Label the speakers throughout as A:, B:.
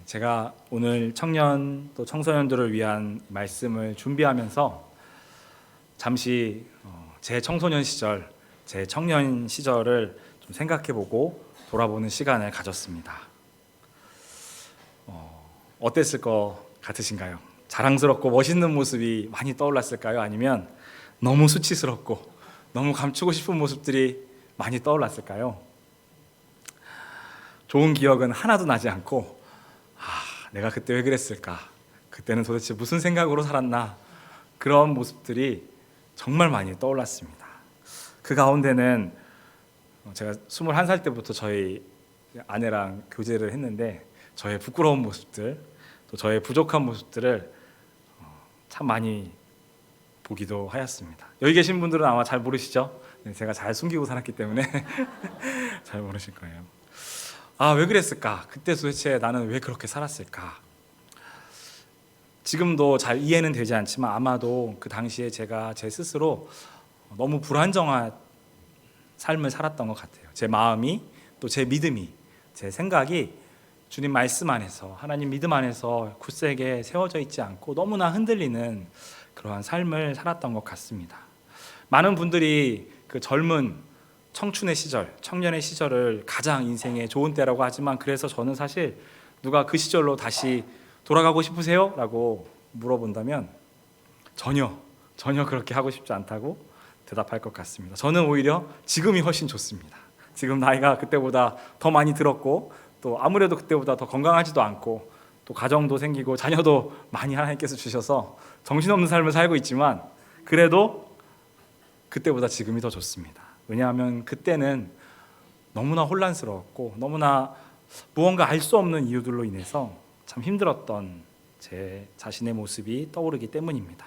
A: 제가 오늘 청년 또 청소년들을 위한 말씀을 준비하면서 잠시 제 청소년 시절, 제 청년 시절을 좀 생각해보고 돌아보는 시간을 가졌습니다. 어땠을 것 같으신가요? 자랑스럽고 멋있는 모습이 많이 떠올랐을까요? 아니면 너무 수치스럽고 너무 감추고 싶은 모습들이 많이 떠올랐을까요? 좋은 기억은 하나도 나지 않고 내가 그때 왜 그랬을까? 그때는 도대체 무슨 생각으로 살았나? 그런 모습들이 정말 많이 떠올랐습니다. 그 가운데는 제가 21살 때부터 저희 아내랑 교제를 했는데 저의 부끄러운 모습들, 또 저의 부족한 모습들을 참 많이 보기도 하였습니다. 여기 계신 분들은 아마 잘 모르시죠? 제가 잘 숨기고 살았기 때문에 잘 모르실 거예요. 왜 그랬을까? 그때 도대체 나는 왜 그렇게 살았을까? 지금도 잘 이해는 되지 않지만 아마도 그 당시에 제가 제 스스로 너무 불안정한 삶을 살았던 것 같아요. 제 마음이, 또 제 믿음이, 제 생각이 주님 말씀 안에서, 하나님 믿음 안에서 굳세게 세워져 있지 않고 너무나 흔들리는 그러한 삶을 살았던 것 같습니다. 많은 분들이 그 젊은 청춘의 시절, 청년의 시절을 가장 인생의 좋은 때라고 하지만, 그래서 저는 사실 누가 그 시절로 다시 돌아가고 싶으세요? 라고 물어본다면 전혀 그렇게 하고 싶지 않다고 대답할 것 같습니다. 저는 오히려 지금이 훨씬 좋습니다. 지금 나이가 그때보다 더 많이 들었고, 또 아무래도 그때보다 더 건강하지도 않고, 또 가정도 생기고 자녀도 많이 하나님께서 주셔서 정신없는 삶을 살고 있지만, 그래도 그때보다 지금이 더 좋습니다. 왜냐하면 그때는 너무나 혼란스러웠고 너무나 무언가 알 수 없는 이유들로 인해서 참 힘들었던 제 자신의 모습이 떠오르기 때문입니다.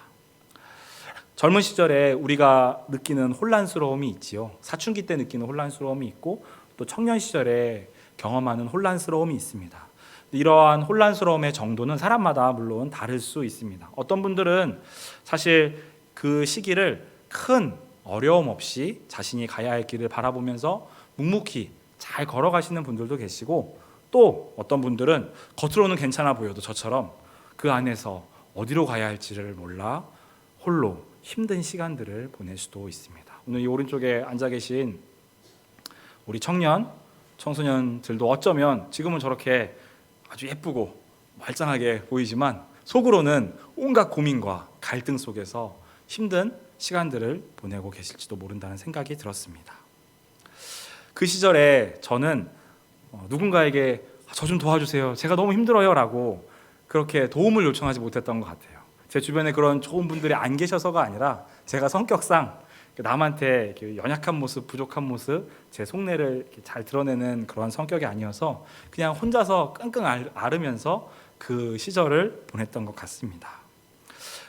A: 젊은 시절에 우리가 느끼는 혼란스러움이 있지요. 사춘기 때 느끼는 혼란스러움이 있고, 또 청년 시절에 경험하는 혼란스러움이 있습니다. 이러한 혼란스러움의 정도는 사람마다 물론 다를 수 있습니다. 어떤 분들은 사실 그 시기를 큰 어려움 없이 자신이 가야 할 길을 바라보면서 묵묵히 잘 걸어가시는 분들도 계시고, 또 어떤 분들은 겉으로는 괜찮아 보여도 저처럼 그 안에서 어디로 가야 할지를 몰라 홀로 힘든 시간들을 보낼 수도 있습니다. 오늘 이 오른쪽에 앉아 계신 우리 청년, 청소년들도 어쩌면 지금은 저렇게 아주 예쁘고 말짱하게 보이지만 속으로는 온갖 고민과 갈등 속에서 힘든 시간들을 보내고 계실지도 모른다는 생각이 들었습니다. 그 시절에 저는 누군가에게 저 좀 도와주세요, 제가 너무 힘들어요 라고 그렇게 도움을 요청하지 못했던 것 같아요. 제 주변에 그런 좋은 분들이 안 계셔서가 아니라 제가 성격상 남한테 연약한 모습, 부족한 모습, 제 속내를 잘 드러내는 그런 성격이 아니어서 그냥 혼자서 끙끙 앓으면서 그 시절을 보냈던 것 같습니다.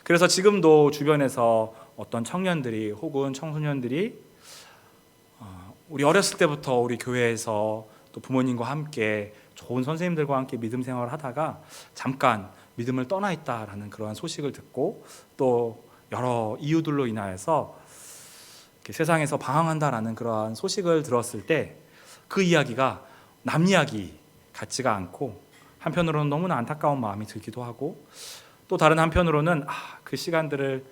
A: 그래서 지금도 주변에서 어떤 청년들이 혹은 청소년들이 우리 어렸을 때부터 우리 교회에서 또 부모님과 함께 좋은 선생님들과 함께 믿음 생활을 하다가 잠깐 믿음을 떠나 있다라는 그러한 소식을 듣고, 또 여러 이유들로 인하여서 세상에서 방황한다라는 그러한 소식을 들었을 때 그 이야기가 남 이야기 같지가 않고, 한편으로는 너무나 안타까운 마음이 들기도 하고, 또 다른 한편으로는 그 시간들을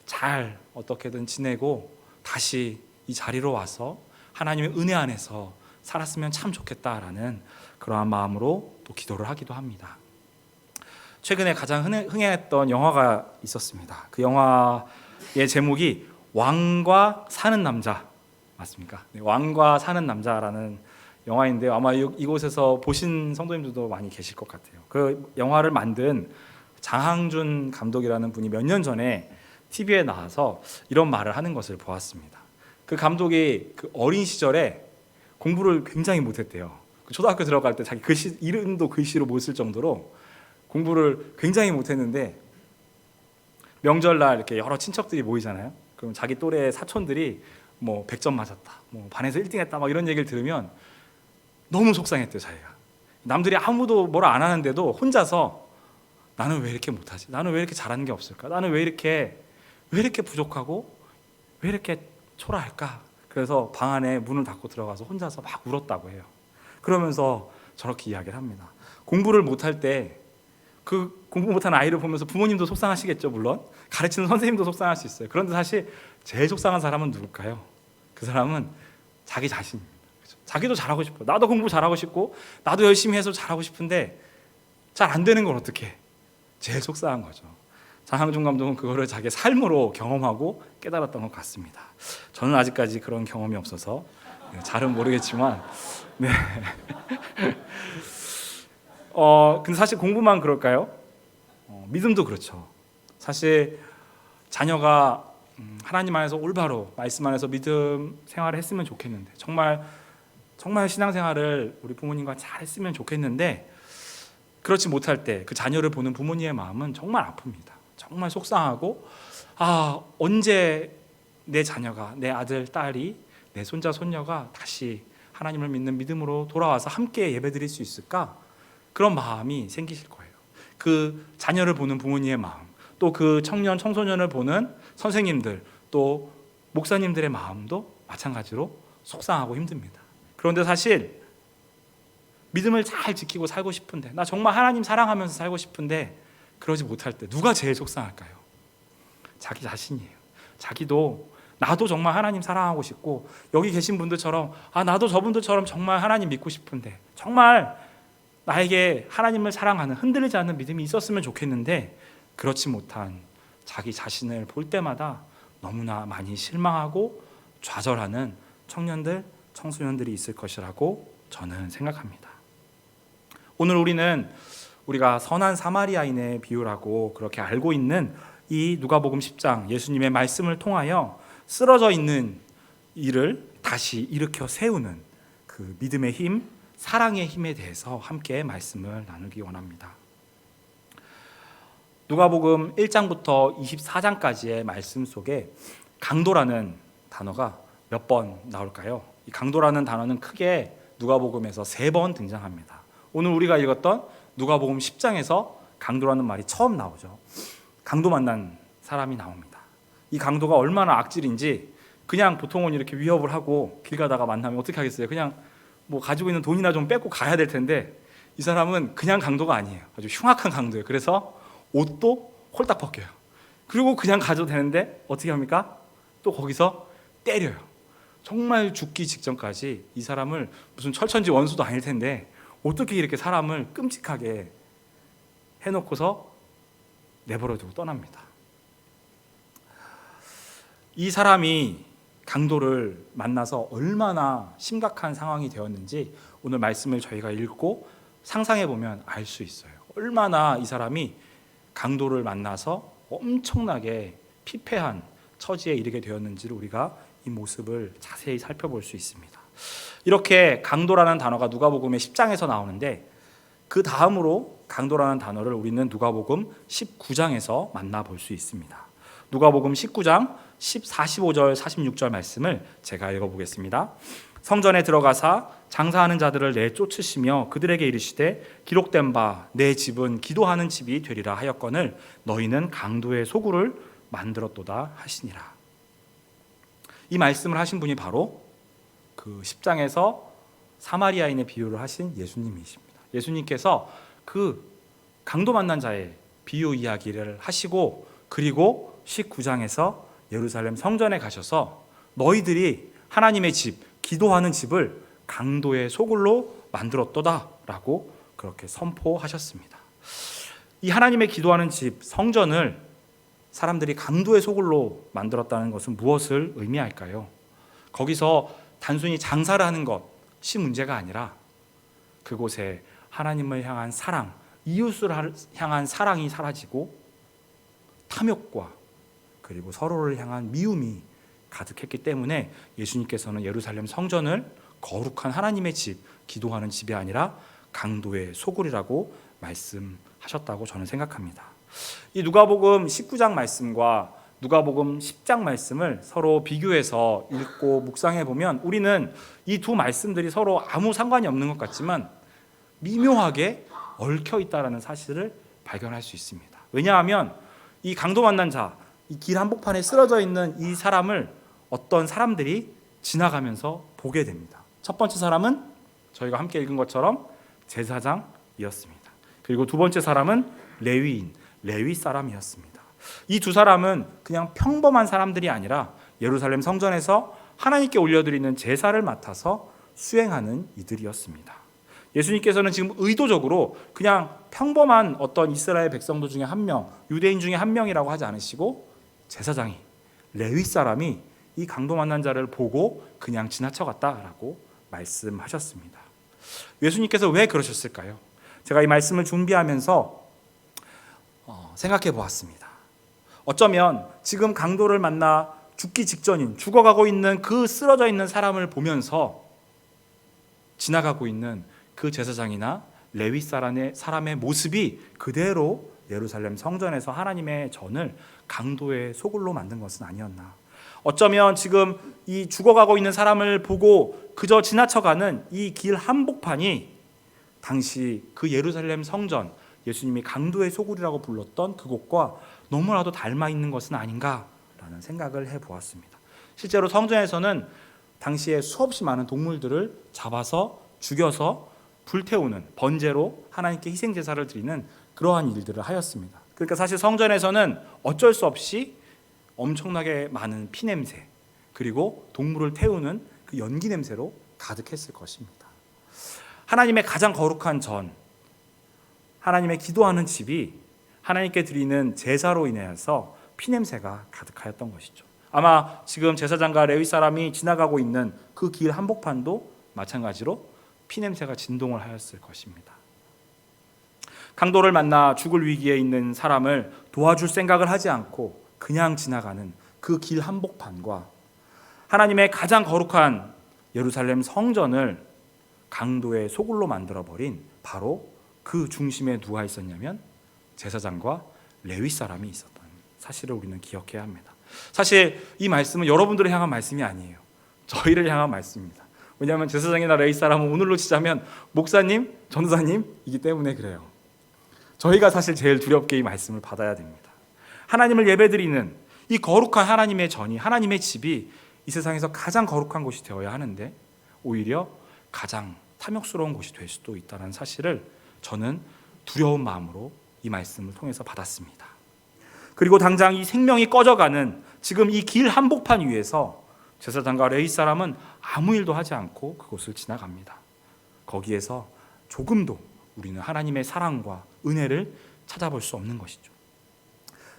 A: 잘 어떻게든 지내고 다시 이 자리로 와서 하나님의 은혜 안에서 살았으면 참 좋겠다라는 그러한 마음으로 또 기도를 하기도 합니다. 최근에 가장 흥행했던 영화가 있었습니다. 그 영화의 제목이 왕과 사는 남자 맞습니까? 네, 왕과 사는 남자라는 영화인데요. 아마 이곳에서 보신 성도님들도 많이 계실 것 같아요. 그 영화를 만든 장항준 감독이라는 분이 몇 년 전에 TV에 나와서 이런 말을 하는 것을 보았습니다. 그 감독이 그 어린 시절에 공부를 굉장히 못했대요. 초등학교 들어갈 때 자기 글씨 이름도 글씨로 못 쓸 정도로 공부를 굉장히 못했는데, 명절날 이렇게 여러 친척들이 모이잖아요. 그럼 자기 또래 사촌들이 뭐 100점 맞았다, 뭐 반에서 1등했다, 막 이런 얘기를 들으면 너무 속상했대요. 자기가 남들이 아무도 뭐라 안 하는데도 혼자서 나는 왜 이렇게 못하지? 나는 왜 이렇게 잘하는 게 없을까? 나는 왜 이렇게 부족하고 왜 이렇게 초라할까? 그래서 방 안에 문을 닫고 들어가서 혼자서 막 울었다고 해요. 그러면서 저렇게 이야기를 합니다. 공부를 못할 때 그 공부 못하는 아이를 보면서 부모님도 속상하시겠죠. 물론 가르치는 선생님도 속상할 수 있어요. 그런데 사실 제일 속상한 사람은 누굴까요? 그 사람은 자기 자신입니다. 그렇죠? 자기도 잘하고 싶어. 나도 공부 잘하고 싶고 나도 열심히 해서 잘하고 싶은데 잘 안 되는 걸 어떻게 해? 제일 속상한 거죠. 장항준 감독은 그거를 자기 삶으로 경험하고 깨달았던 것 같습니다. 저는 아직까지 그런 경험이 없어서 잘은 모르겠지만 네. 근데 사실 공부만 그럴까요? 믿음도 그렇죠. 사실 자녀가 하나님 안에서 올바로 말씀 안에서 믿음 생활을 했으면 좋겠는데 정말 신앙생활을 우리 부모님과 잘 했으면 좋겠는데 그렇지 못할 때 그 자녀를 보는 부모님의 마음은 정말 아픕니다. 정말 속상하고 언제 내 자녀가, 내 아들, 딸이, 내 손자, 손녀가 다시 하나님을 믿는 믿음으로 돌아와서 함께 예배드릴 수 있을까? 그런 마음이 생기실 거예요. 그 자녀를 보는 부모님의 마음, 또 그 청년, 청소년을 보는 선생님들, 또 목사님들의 마음도 마찬가지로 속상하고 힘듭니다. 그런데 사실 믿음을 잘 지키고 살고 싶은데, 나 정말 하나님 사랑하면서 살고 싶은데 그러지 못할 때 누가 제일 속상할까요? 자기 자신이에요. 자기도 나도 정말 하나님 사랑하고 싶고 여기 계신 분들처럼 나도 저분들처럼 정말 하나님 믿고 싶은데 정말 나에게 하나님을 사랑하는 흔들리지 않는 믿음이 있었으면 좋겠는데 그렇지 못한 자기 자신을 볼 때마다 너무나 많이 실망하고 좌절하는 청년들, 청소년들이 있을 것이라고 저는 생각합니다. 오늘 우리가 선한 사마리아인의 비유라고 그렇게 알고 있는 이 누가복음 10장 예수님의 말씀을 통하여 쓰러져 있는 이를 다시 일으켜 세우는 그 믿음의 힘, 사랑의 힘에 대해서 함께 말씀을 나누기 원합니다. 누가복음 1장부터 24장까지의 말씀 속에 강도라는 단어가 몇 번 나올까요? 이 강도라는 단어는 크게 누가복음에서 3번 등장합니다. 오늘 우리가 읽었던 누가복음 10장에서 강도라는 말이 처음 나오죠. 강도 만난 사람이 나옵니다. 이 강도가 얼마나 악질인지 그냥 보통은 이렇게 위협을 하고 길 가다가 만나면 어떻게 하겠어요? 그냥 뭐 가지고 있는 돈이나 좀 뺏고 가야 될 텐데 이 사람은 그냥 강도가 아니에요. 아주 흉악한 강도예요. 그래서 옷도 홀딱 벗겨요. 그리고 그냥 가도 되는데 어떻게 합니까? 또 거기서 때려요. 정말 죽기 직전까지 이 사람을 무슨 철천지 원수도 아닐 텐데 어떻게 이렇게 사람을 끔찍하게 해놓고서 내버려두고 떠납니다. 이 사람이 강도를 만나서 얼마나 심각한 상황이 되었는지 오늘 말씀을 저희가 읽고 상상해 보면 알 수 있어요. 얼마나 이 사람이 강도를 만나서 엄청나게 피폐한 처지에 이르게 되었는지를 우리가 이 모습을 자세히 살펴볼 수 있습니다. 이렇게 강도라는 단어가 누가복음의 10장에서 나오는데 그 다음으로 강도라는 단어를 우리는 누가복음 19장에서 만나볼 수 있습니다. 누가복음 19장 45절 46절 말씀을 제가 읽어보겠습니다. 성전에 들어가사 장사하는 자들을 내쫓으시며 그들에게 이르시되 기록된 바 내 집은 기도하는 집이 되리라 하였거늘 너희는 강도의 소굴을 만들었도다 하시니라. 이 말씀을 하신 분이 바로 그 10장에서 사마리아인의 비유를 하신 예수님이십니다. 예수님께서 그 강도 만난 자의 비유 이야기를 하시고 그리고 19장에서 예루살렘 성전에 가셔서 너희들이 하나님의 집, 기도하는 집을 강도의 소굴로 만들었도다라고 그렇게 선포하셨습니다. 이 하나님의 기도하는 집, 성전을 사람들이 강도의 소굴로 만들었다는 것은 무엇을 의미할까요? 거기서 단순히 장사를 하는 것이 문제가 아니라 그곳에 하나님을 향한 사랑, 이웃을 향한 사랑이 사라지고 탐욕과 그리고 서로를 향한 미움이 가득했기 때문에 예수님께서는 예루살렘 성전을 거룩한 하나님의 집, 기도하는 집이 아니라 강도의 소굴이라고 말씀하셨다고 저는 생각합니다. 이 누가복음 19장 말씀과 누가복음 10장 말씀을 서로 비교해서 읽고 묵상해 보면 우리는 이 두 말씀들이 서로 아무 상관이 없는 것 같지만 미묘하게 얽혀 있다는 사실을 발견할 수 있습니다. 왜냐하면 이 강도 만난 자, 이 길 한복판에 쓰러져 있는 이 사람을 어떤 사람들이 지나가면서 보게 됩니다. 첫 번째 사람은 저희가 함께 읽은 것처럼 제사장이었습니다. 그리고 두 번째 사람은 레위인, 레위 사람이었습니다. 이 두 사람은 그냥 평범한 사람들이 아니라 예루살렘 성전에서 하나님께 올려드리는 제사를 맡아서 수행하는 이들이었습니다. 예수님께서는 지금 의도적으로 그냥 평범한 어떤 이스라엘 백성들 중에 한 명, 유대인 중에 한 명이라고 하지 않으시고 제사장이, 레위 사람이 이 강도 만난 자를 보고 그냥 지나쳐갔다라고 말씀하셨습니다. 예수님께서 왜 그러셨을까요? 제가 이 말씀을 준비하면서 생각해 보았습니다. 어쩌면 지금 강도를 만나 죽기 직전인, 죽어가고 있는 그 쓰러져 있는 사람을 보면서 지나가고 있는 그 제사장이나 레위 사람의 모습이 그대로 예루살렘 성전에서 하나님의 전을 강도의 소굴로 만든 것은 아니었나. 어쩌면 지금 이 죽어가고 있는 사람을 보고 그저 지나쳐가는 이 길 한복판이 당시 그 예루살렘 성전, 예수님이 강도의 소굴이라고 불렀던 그곳과 너무나도 닮아 있는 것은 아닌가라는 생각을 해보았습니다. 실제로 성전에서는 당시에 수없이 많은 동물들을 잡아서 죽여서 불태우는 번제로 하나님께 희생 제사를 드리는 그러한 일들을 하였습니다. 그러니까 사실 성전에서는 어쩔 수 없이 엄청나게 많은 피냄새, 그리고 동물을 태우는 그 연기 냄새로 가득했을 것입니다. 하나님의 가장 거룩한 전, 하나님의 기도하는 집이 하나님께 드리는 제사로 인해서 피냄새가 가득하였던 것이죠. 아마 지금 제사장과 레위 사람이 지나가고 있는 그 길 한복판도 마찬가지로 피냄새가 진동을 하였을 것입니다. 강도를 만나 죽을 위기에 있는 사람을 도와줄 생각을 하지 않고 그냥 지나가는 그 길 한복판과 하나님의 가장 거룩한 예루살렘 성전을 강도의 소굴로 만들어버린 바로 그 중심에 누가 있었냐면 제사장과 레위 사람이 있었던 사실을 우리는 기억해야 합니다. 사실 이 말씀은 여러분들을 향한 말씀이 아니에요. 저희를 향한 말씀입니다. 왜냐하면 제사장이나 레위 사람은 오늘로 치자면 목사님, 전도사님이기 때문에 그래요. 저희가 사실 제일 두렵게 이 말씀을 받아야 됩니다. 하나님을 예배드리는 이 거룩한 하나님의 전이, 하나님의 집이 이 세상에서 가장 거룩한 곳이 되어야 하는데 오히려 가장 탐욕스러운 곳이 될 수도 있다는 사실을 저는 두려운 마음으로 이 말씀을 통해서 받았습니다. 그리고 당장 이 생명이 꺼져가는 지금 이 길 한복판 위에서 제사장과 레위 사람은 아무 일도 하지 않고 그곳을 지나갑니다. 거기에서 조금도 우리는 하나님의 사랑과 은혜를 찾아볼 수 없는 것이죠.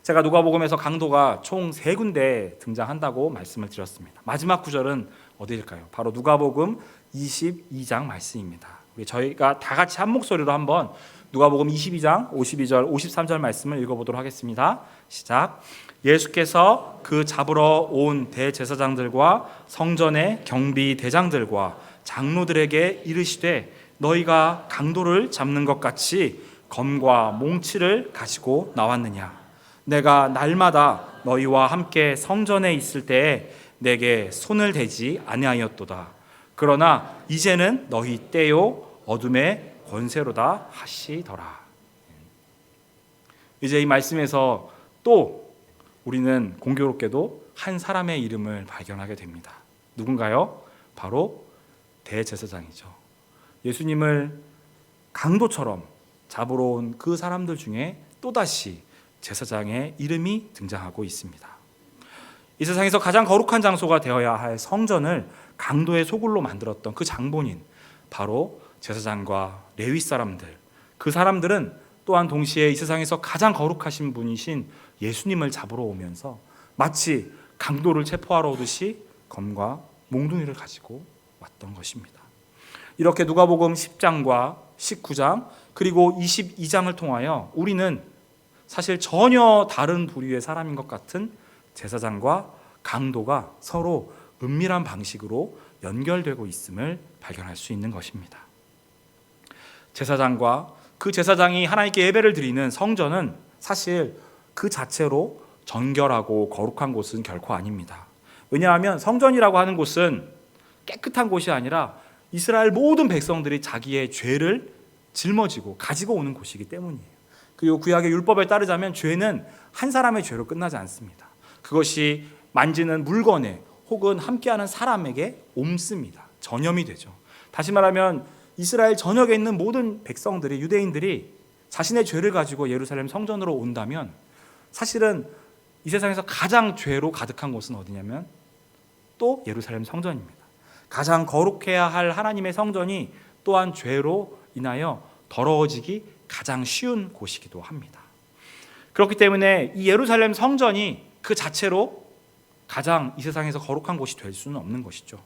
A: 제가 누가복음에서 강도가 총 3군데 등장한다고 말씀을 드렸습니다. 마지막 구절은 어디일까요? 바로 누가복음 22장 말씀입니다. 저희가 다 같이 한 목소리로 한번 누가복음 22장 52절 53절 말씀을 읽어보도록 하겠습니다. 시작. 예수께서 그 잡으러 온 대제사장들과 성전의 경비 대장들과 장로들에게 이르시되 너희가 강도를 잡는 것 같이 검과 몽치를 가지고 나왔느냐? 내가 날마다 너희와 함께 성전에 있을 때에 내게 손을 대지 아니하였도다. 그러나 이제는 너희 때요 어둠의 권세로다 하시더라. 이제 이 말씀에서 또 우리는 공교롭게도 한 사람의 이름을 발견하게 됩니다. 누군가요? 바로 대제사장이죠. 예수님을 강도처럼 잡으러 온 그 사람들 중에 또다시 제사장의 이름이 등장하고 있습니다. 이 세상에서 가장 거룩한 장소가 되어야 할 성전을 강도의 소굴로 만들었던 그 장본인, 바로 제사장과 레위 사람들, 그 사람들은 또한 동시에 이 세상에서 가장 거룩하신 분이신 예수님을 잡으러 오면서 마치 강도를 체포하러 오듯이 검과 몽둥이를 가지고 왔던 것입니다. 이렇게 누가복음 10장과 19장 그리고 22장을 통하여 우리는 사실 전혀 다른 부류의 사람인 것 같은 제사장과 강도가 서로 은밀한 방식으로 연결되고 있음을 발견할 수 있는 것입니다. 제사장과 그 제사장이 하나님께 예배를 드리는 성전은 사실 그 자체로 정결하고 거룩한 곳은 결코 아닙니다. 왜냐하면 성전이라고 하는 곳은 깨끗한 곳이 아니라 이스라엘 모든 백성들이 자기의 죄를 짊어지고 가지고 오는 곳이기 때문이에요. 그리고 구약의 율법에 따르자면 죄는 한 사람의 죄로 끝나지 않습니다. 그것이 만지는 물건에 혹은 함께하는 사람에게 옮습니다. 전염이 되죠. 다시 말하면 이스라엘 전역에 있는 모든 백성들이, 유대인들이 자신의 죄를 가지고 예루살렘 성전으로 온다면 사실은 이 세상에서 가장 죄로 가득한 곳은 어디냐면 또 예루살렘 성전입니다. 가장 거룩해야 할 하나님의 성전이 또한 죄로 인하여 더러워지기 가장 쉬운 곳이기도 합니다. 그렇기 때문에 이 예루살렘 성전이 그 자체로 가장 이 세상에서 거룩한 곳이 될 수는 없는 것이죠.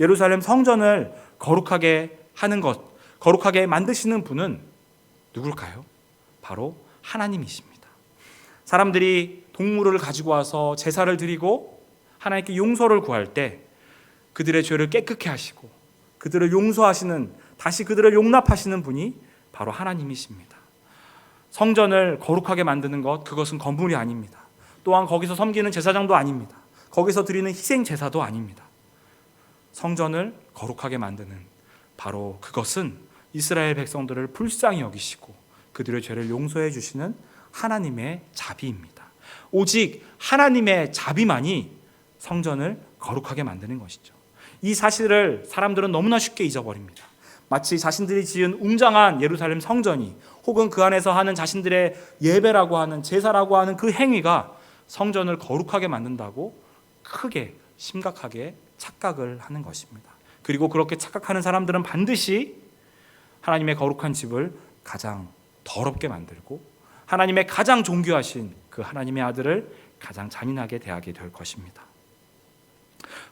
A: 예루살렘 성전을 거룩하게 하는 것, 거룩하게 만드시는 분은 누굴까요? 바로 하나님이십니다. 사람들이 동물을 가지고 와서 제사를 드리고 하나님께 용서를 구할 때 그들의 죄를 깨끗게 하시고 그들을 용서하시는, 다시 그들을 용납하시는 분이 바로 하나님이십니다. 성전을 거룩하게 만드는 것, 그것은 건물이 아닙니다. 또한 거기서 섬기는 제사장도 아닙니다. 거기서 드리는 희생 제사도 아닙니다. 성전을 거룩하게 만드는 바로 그것은 이스라엘 백성들을 불쌍히 여기시고 그들의 죄를 용서해 주시는 하나님의 자비입니다. 오직 하나님의 자비만이 성전을 거룩하게 만드는 것이죠. 이 사실을 사람들은 너무나 쉽게 잊어버립니다. 마치 자신들이 지은 웅장한 예루살렘 성전이 혹은 그 안에서 하는 자신들의 예배라고 하는, 제사라고 하는 그 행위가 성전을 거룩하게 만든다고 크게 심각하게 착각을 하는 것입니다. 그리고 그렇게 착각하는 사람들은 반드시 하나님의 거룩한 집을 가장 더럽게 만들고 하나님의 가장 존귀하신 그 하나님의 아들을 가장 잔인하게 대하게 될 것입니다.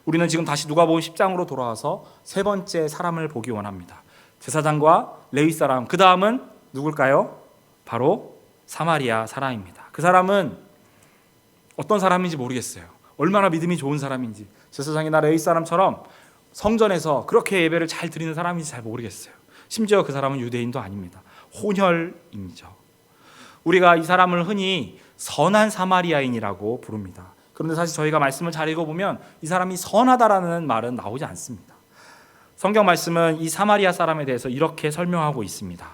A: 우리는 지금 다시 누가복음 10장으로 돌아와서 세 번째 사람을 보기 원합니다. 제사장과 레위 사람, 그 다음은 누굴까요? 바로 사마리아 사람입니다. 그 사람은 어떤 사람인지 모르겠어요. 얼마나 믿음이 좋은 사람인지, 제사장이나 레위 사람처럼 성전에서 그렇게 예배를 잘 드리는 사람인지 잘 모르겠어요. 심지어 그 사람은 유대인도 아닙니다. 혼혈인이죠. 우리가 이 사람을 흔히 선한 사마리아인이라고 부릅니다. 그런데 사실 저희가 말씀을 잘 읽어보면 이 사람이 선하다라는 말은 나오지 않습니다. 성경 말씀은 이 사마리아 사람에 대해서 이렇게 설명하고 있습니다.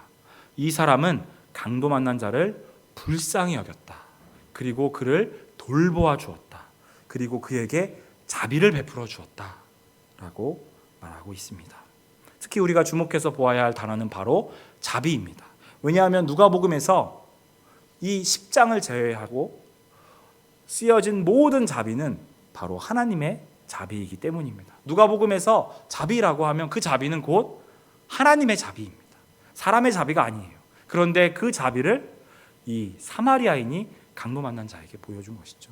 A: 이 사람은 강도 만난 자를 불쌍히 여겼다. 그리고 그를 돌보아 주었다. 그리고 그에게 자비를 베풀어 주었다 라고 말하고 있습니다. 특히 우리가 주목해서 보아야 할 단어는 바로 자비입니다. 왜냐하면 누가복음에서 이 10장을 제외하고 쓰여진 모든 자비는 바로 하나님의 자비이기 때문입니다. 누가복음에서 자비라고 하면 그 자비는 곧 하나님의 자비입니다. 사람의 자비가 아니에요. 그런데 그 자비를 이 사마리아인이 강도 만난 자에게 보여준 것이죠.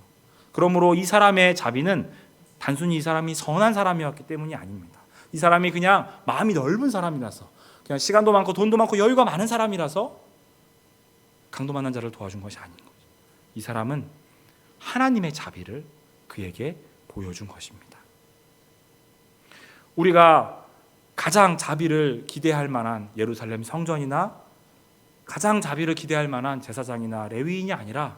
A: 그러므로 이 사람의 자비는 단순히 이 사람이 선한 사람이었기 때문이 아닙니다. 이 사람이 그냥 마음이 넓은 사람이라서, 그냥 시간도 많고 돈도 많고 여유가 많은 사람이라서 강도 만난 자를 도와준 것이 아닌 거죠. 이 사람은 하나님의 자비를 그에게 보여준 것입니다. 우리가 가장 자비를 기대할 만한 예루살렘 성전이나 가장 자비를 기대할 만한 제사장이나 레위인이 아니라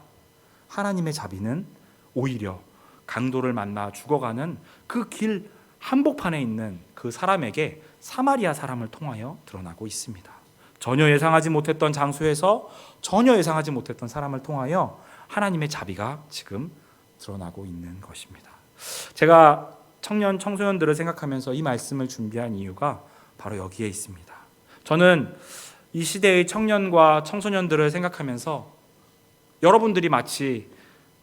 A: 하나님의 자비는 오히려 강도를 만나 죽어가는 그 길 한복판에 있는 그 사람에게 사마리아 사람을 통하여 드러나고 있습니다. 전혀 예상하지 못했던 장소에서 전혀 예상하지 못했던 사람을 통하여 하나님의 자비가 지금 드러나고 있는 것입니다. 제가 청년, 청소년들을 생각하면서 이 말씀을 준비한 이유가 바로 여기에 있습니다. 저는 이 시대의 청년과 청소년들을 생각하면서 여러분들이 마치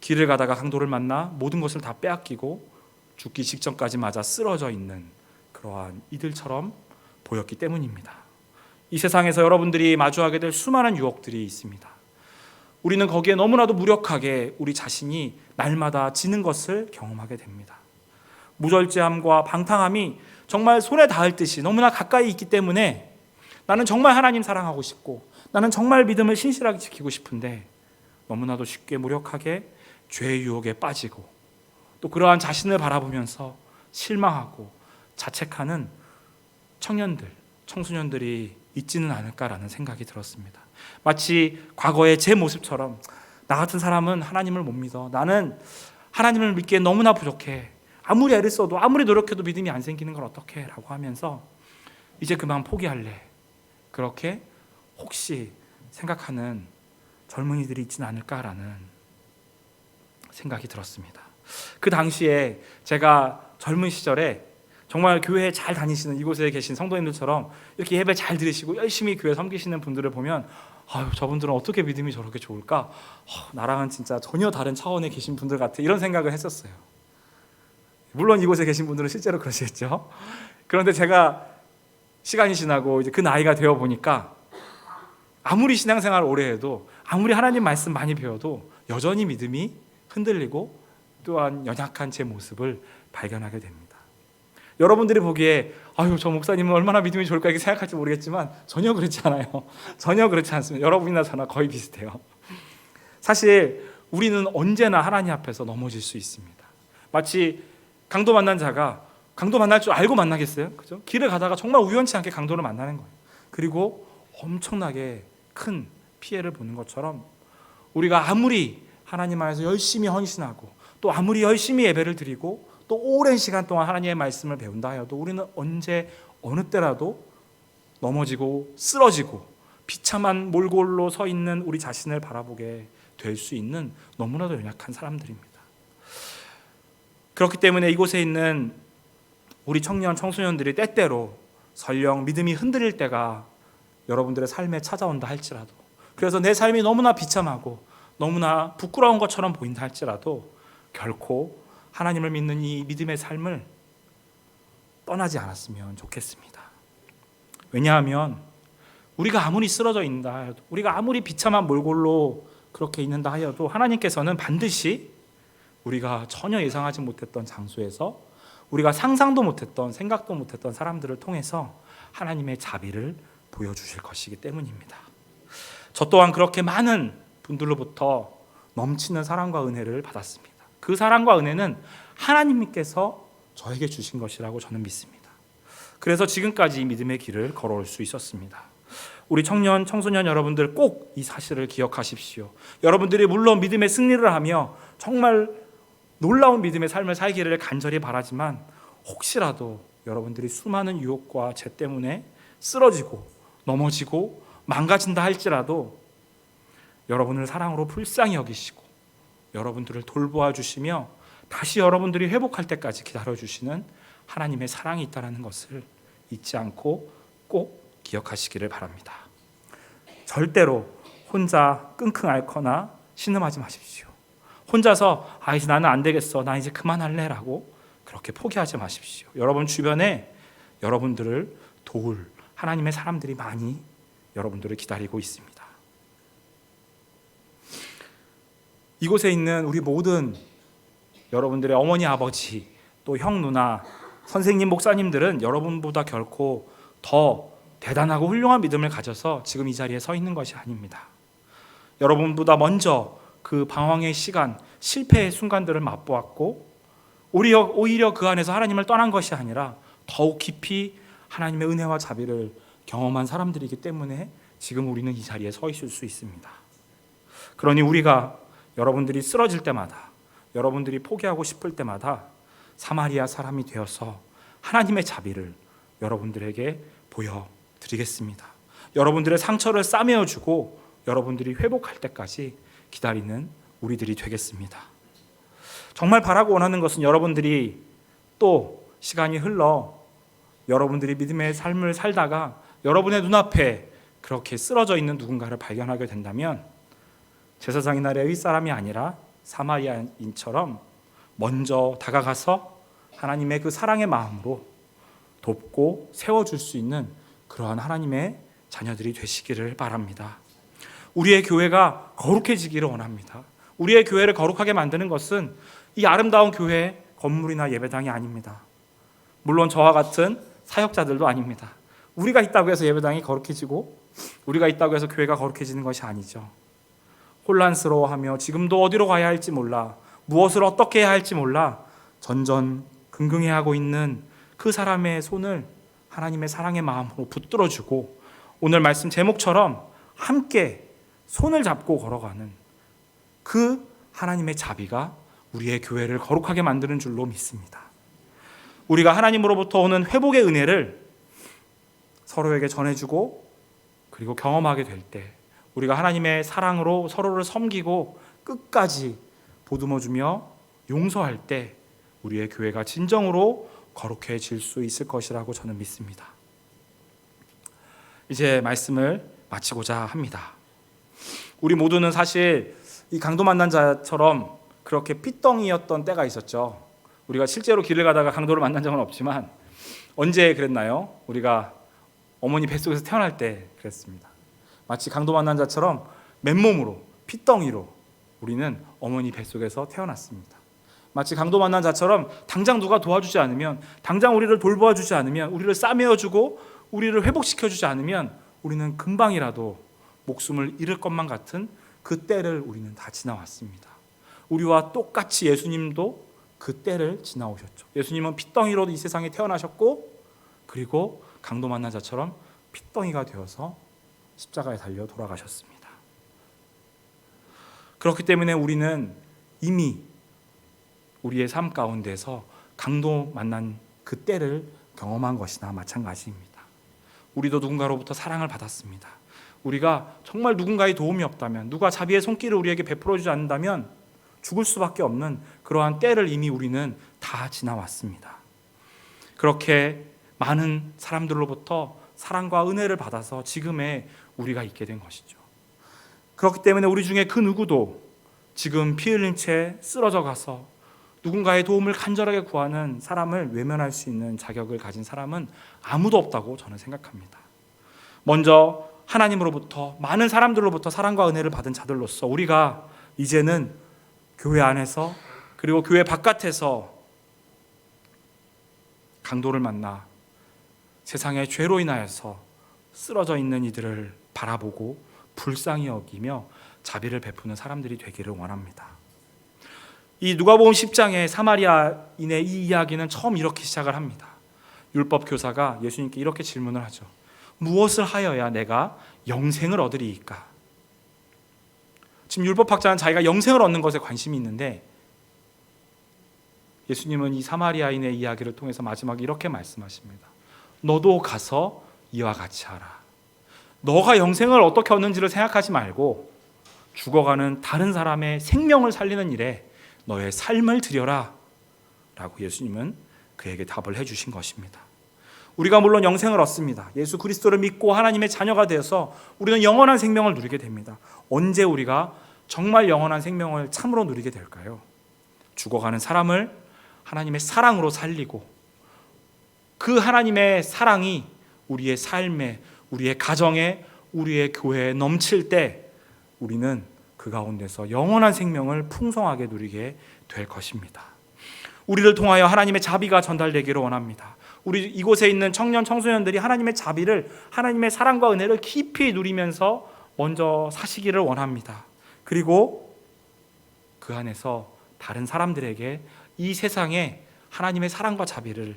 A: 길을 가다가 강도를 만나 모든 것을 다 빼앗기고 죽기 직전까지 맞아 쓰러져 있는 그러한 이들처럼 보였기 때문입니다. 이 세상에서 여러분들이 마주하게 될 수많은 유혹들이 있습니다. 우리는 거기에 너무나도 무력하게 우리 자신이 날마다 지는 것을 경험하게 됩니다. 무절제함과 방탕함이 정말 손에 닿을 듯이 너무나 가까이 있기 때문에 나는 정말 하나님 사랑하고 싶고 나는 정말 믿음을 신실하게 지키고 싶은데 너무나도 쉽게 무력하게 죄의 유혹에 빠지고 또 그러한 자신을 바라보면서 실망하고 자책하는 청년들, 청소년들이 있지는 않을까라는 생각이 들었습니다. 마치 과거의 제 모습처럼 나 같은 사람은 하나님을 못 믿어. 나는 하나님을 믿기에 너무나 부족해. 아무리 애를 써도 아무리 노력해도 믿음이 안 생기는 걸 어떡해? 라고 하면서 이제 그만 포기할래. 그렇게 혹시 생각하는 젊은이들이 있지는 않을까라는 생각이 들었습니다. 그 당시에 제가 젊은 시절에 정말 교회에 잘 다니시는 이곳에 계신 성도님들처럼 이렇게 예배 잘 드리시고 열심히 교회 섬기시는 분들을 보면 아유, 저분들은 어떻게 믿음이 저렇게 좋을까? 나랑은 진짜 전혀 다른 차원에 계신 분들 같아, 이런 생각을 했었어요. 물론 이곳에 계신 분들은 실제로 그러시겠죠. 그런데 제가 시간이 지나고 이제 그 나이가 되어 보니까 아무리 신앙생활 오래 해도, 아무리 하나님 말씀 많이 배워도 여전히 믿음이 흔들리고 또한 연약한 제 모습을 발견하게 됩니다. 여러분들이 보기에 아유, 저 목사님은 얼마나 믿음이 좋을까 이렇게 생각할지 모르겠지만 전혀 그렇지 않아요. 전혀 그렇지 않습니다. 여러분이나 저나 거의 비슷해요. 사실 우리는 언제나 하나님 앞에서 넘어질 수 있습니다. 마치 강도 만난 자가 강도 만날 줄 알고 만나겠어요? 그죠? 길을 가다가 정말 우연치 않게 강도를 만나는 거예요. 그리고 엄청나게 큰 피해를 보는 것처럼 우리가 아무리 하나님 안에서 열심히 헌신하고 또 아무리 열심히 예배를 드리고 또 오랜 시간 동안 하나님의 말씀을 배운다 하여도 우리는 언제 어느 때라도 넘어지고 쓰러지고 비참한 몰골로 서 있는 우리 자신을 바라보게 될 수 있는 너무나도 연약한 사람들입니다. 그렇기 때문에 이곳에 있는 우리 청년 청소년들이 때때로 설령 믿음이 흔들릴 때가 여러분들의 삶에 찾아온다 할지라도, 그래서 내 삶이 너무나 비참하고 너무나 부끄러운 것처럼 보인다 할지라도 결코 하나님을 믿는 이 믿음의 삶을 떠나지 않았으면 좋겠습니다. 왜냐하면 우리가 아무리 쓰러져 있다 하여도, 우리가 아무리 비참한 몰골로 그렇게 있는다 하여도 하나님께서는 반드시 우리가 전혀 예상하지 못했던 장소에서 우리가 상상도 못했던, 생각도 못했던 사람들을 통해서 하나님의 자비를 보여주실 것이기 때문입니다. 저 또한 그렇게 많은 분들로부터 넘치는 사랑과 은혜를 받았습니다. 그 사랑과 은혜는 하나님께서 저에게 주신 것이라고 저는 믿습니다. 그래서 지금까지 믿음의 길을 걸어올 수 있었습니다. 우리 청년, 청소년 여러분들 꼭 이 사실을 기억하십시오. 여러분들이 물론 믿음의 승리를 하며 정말 놀라운 믿음의 삶을 살기를 간절히 바라지만 혹시라도 여러분들이 수많은 유혹과 죄 때문에 쓰러지고 넘어지고 망가진다 할지라도 여러분을 사랑으로 불쌍히 여기시고 여러분들을 돌보아 주시며 다시 여러분들이 회복할 때까지 기다려주시는 하나님의 사랑이 있다는 것을 잊지 않고 꼭 기억하시기를 바랍니다. 절대로 혼자 끙끙 앓거나 신음하지 마십시오. 혼자서 이제 나는 안 되겠어, 나 이제 그만할래 라고 그렇게 포기하지 마십시오. 여러분 주변에 여러분들을 도울 하나님의 사람들이 많이 여러분들을 기다리고 있습니다. 이곳에 있는 우리 모든 여러분들의 어머니, 아버지, 또 형, 누나, 선생님, 목사님들은 여러분보다 결코 더 대단하고 훌륭한 믿음을 가져서 지금 이 자리에 서 있는 것이 아닙니다. 여러분보다 먼저 그 방황의 시간, 실패의 순간들을 맛보았고 오히려 그 안에서 하나님을 떠난 것이 아니라 더욱 깊이 하나님의 은혜와 자비를 경험한 사람들이기 때문에 지금 우리는 이 자리에 서 있을 수 있습니다. 그러니 우리가 여러분들이 쓰러질 때마다, 여러분들이 포기하고 싶을 때마다 사마리아 사람이 되어서 하나님의 자비를 여러분들에게 보여드리겠습니다. 여러분들의 상처를 싸매어주고 여러분들이 회복할 때까지 기다리는 우리들이 되겠습니다. 정말 바라고 원하는 것은 여러분들이 또 시간이 흘러 여러분들이 믿음의 삶을 살다가 여러분의 눈앞에 그렇게 쓰러져 있는 누군가를 발견하게 된다면 제사장의 날의 윗사람이 아니라 사마리아인처럼 먼저 다가가서 하나님의 그 사랑의 마음으로 돕고 세워줄 수 있는 그러한 하나님의 자녀들이 되시기를 바랍니다. 우리의 교회가 거룩해지기를 원합니다. 우리의 교회를 거룩하게 만드는 것은 이 아름다운 교회 건물이나 예배당이 아닙니다. 물론 저와 같은 사역자들도 아닙니다. 우리가 있다고 해서 예배당이 거룩해지고 우리가 있다고 해서 교회가 거룩해지는 것이 아니죠. 혼란스러워하며 지금도 어디로 가야 할지 몰라, 무엇을 어떻게 해야 할지 몰라 전전긍긍해하고 있는 그 사람의 손을 하나님의 사랑의 마음으로 붙들어주고 오늘 말씀 제목처럼 함께 손을 잡고 걸어가는 그 하나님의 자비가 우리의 교회를 거룩하게 만드는 줄로 믿습니다. 우리가 하나님으로부터 오는 회복의 은혜를 서로에게 전해주고 그리고 경험하게 될 때 우리가 하나님의 사랑으로 서로를 섬기고 끝까지 보듬어주며 용서할 때 우리의 교회가 진정으로 거룩해질 수 있을 것이라고 저는 믿습니다. 이제 말씀을 마치고자 합니다. 우리 모두는 사실 이 강도 만난 자처럼 그렇게 핏덩이였던 때가 있었죠. 우리가 실제로 길을 가다가 강도를 만난 적은 없지만 언제 그랬나요? 우리가 어머니 뱃속에서 태어날 때 그랬습니다. 마치 강도 만난 자처럼 맨몸으로 핏덩이로 우리는 어머니 뱃속에서 태어났습니다. 마치 강도 만난 자처럼 당장 누가 도와주지 않으면, 당장 우리를 돌보아주지 않으면, 우리를 싸매어주고 우리를 회복시켜주지 않으면 우리는 금방이라도 목숨을 잃을 것만 같은 그 때를 우리는 다 지나왔습니다. 우리와 똑같이 예수님도 그 때를 지나오셨죠. 예수님은 핏덩이로 이 세상에 태어나셨고, 그리고 강도 만난 자처럼 핏덩이가 되어서 십자가에 달려 돌아가셨습니다. 그렇기 때문에 우리는 이미 우리의 삶 가운데서 강도 만난 그 때를 경험한 것이나 마찬가지입니다. 우리도 누군가로부터 사랑을 받았습니다. 우리가 정말 누군가의 도움이 없다면, 누가 자비의 손길을 우리에게 베풀어주지 않는다면 죽을 수밖에 없는 그러한 때를 이미 우리는 다 지나왔습니다. 그렇게 많은 사람들로부터 사랑과 은혜를 받아서 지금의 우리가 있게 된 것이죠. 그렇기 때문에 우리 중에 그 누구도 지금 피 흘린 채 쓰러져 가서 누군가의 도움을 간절하게 구하는 사람을 외면할 수 있는 자격을 가진 사람은 아무도 없다고 저는 생각합니다. 먼저 하나님으로부터, 많은 사람들로부터 사랑과 은혜를 받은 자들로서 우리가 이제는 교회 안에서 그리고 교회 바깥에서 강도를 만나 세상의 죄로 인하여서 쓰러져 있는 이들을 바라보고 불쌍히 여기며 자비를 베푸는 사람들이 되기를 원합니다. 이 누가복음 10장의 사마리아인의 이 이야기는 처음 이렇게 시작을 합니다. 율법 교사가 예수님께 이렇게 질문을 하죠. 무엇을 하여야 내가 영생을 얻으리이까? 지금 율법학자는 자기가 영생을 얻는 것에 관심이 있는데, 예수님은 이 사마리아인의 이야기를 통해서 마지막에 이렇게 말씀하십니다. 너도 가서 이와 같이 하라. 너가 영생을 어떻게 얻는지를 생각하지 말고 죽어가는 다른 사람의 생명을 살리는 일에 너의 삶을 들여라 라고 예수님은 그에게 답을 해주신 것입니다. 우리가 물론 영생을 얻습니다. 예수 그리스도를 믿고 하나님의 자녀가 되어서 우리는 영원한 생명을 누리게 됩니다. 언제 우리가 정말 영원한 생명을 참으로 누리게 될까요? 죽어가는 사람을 하나님의 사랑으로 살리고 그 하나님의 사랑이 우리의 삶에, 우리의 가정에, 우리의 교회에 넘칠 때 우리는 그 가운데서 영원한 생명을 풍성하게 누리게 될 것입니다. 우리를 통하여 하나님의 자비가 전달되기를 원합니다. 우리 이곳에 있는 청년 청소년들이 하나님의 자비를, 하나님의 사랑과 은혜를 깊이 누리면서 먼저 사시기를 원합니다. 그리고 그 안에서 다른 사람들에게 이 세상에 하나님의 사랑과 자비를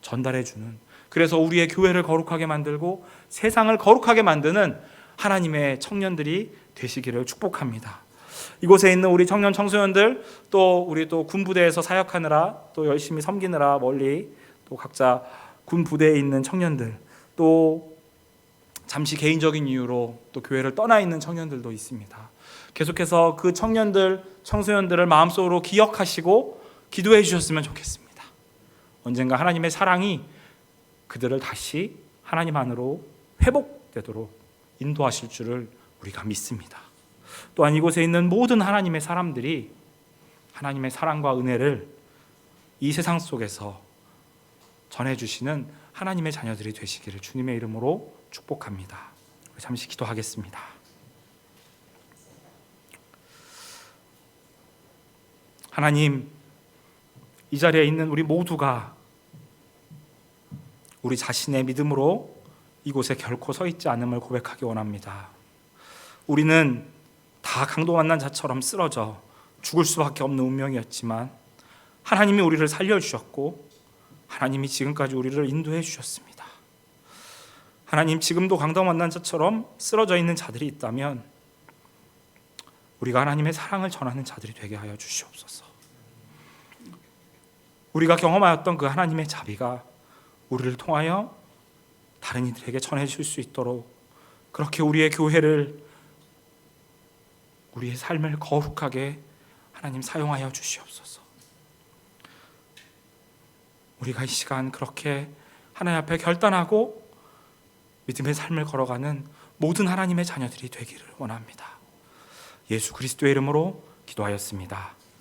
A: 전달해 주는, 그래서 우리의 교회를 거룩하게 만들고 세상을 거룩하게 만드는 하나님의 청년들이 되시기를 축복합니다. 이곳에 있는 우리 청년 청소년들, 또 우리 또 군부대에서 사역하느라 또 열심히 섬기느라 멀리 또 각자 군부대에 있는 청년들, 또 잠시 개인적인 이유로 또 교회를 떠나 있는 청년들도 있습니다. 계속해서 그 청년들, 청소년들을 마음속으로 기억하시고 기도해 주셨으면 좋겠습니다. 언젠가 하나님의 사랑이 그들을 다시 하나님 안으로 회복되도록 인도하실 줄을 우리가 믿습니다. 또한 이곳에 있는 모든 하나님의 사람들이 하나님의 사랑과 은혜를 이 세상 속에서 전해주시는 하나님의 자녀들이 되시기를 주님의 이름으로 축복합니다. 잠시 기도하겠습니다. 하나님, 이 자리에 있는 우리 모두가 우리 자신의 믿음으로 이곳에 결코 서 있지 않음을 고백하기 원합니다. 우리는 다 강도 만난 자처럼 쓰러져 죽을 수밖에 없는 운명이었지만 하나님이 우리를 살려주셨고 하나님이 지금까지 우리를 인도해 주셨습니다. 하나님, 지금도 강도 만난 자처럼 쓰러져 있는 자들이 있다면 우리가 하나님의 사랑을 전하는 자들이 되게 하여 주시옵소서. 우리가 경험하였던 그 하나님의 자비가 우리를 통하여 다른 이들에게 전해질 수 있도록 그렇게 우리의 교회를, 우리의 삶을 거룩하게 하나님 사용하여 주시옵소서. 우리가 이 시간 그렇게 하나님 앞에 결단하고 믿음의 삶을 걸어가는 모든 하나님의 자녀들이 되기를 원합니다. 예수 그리스도의 이름으로 기도하였습니다.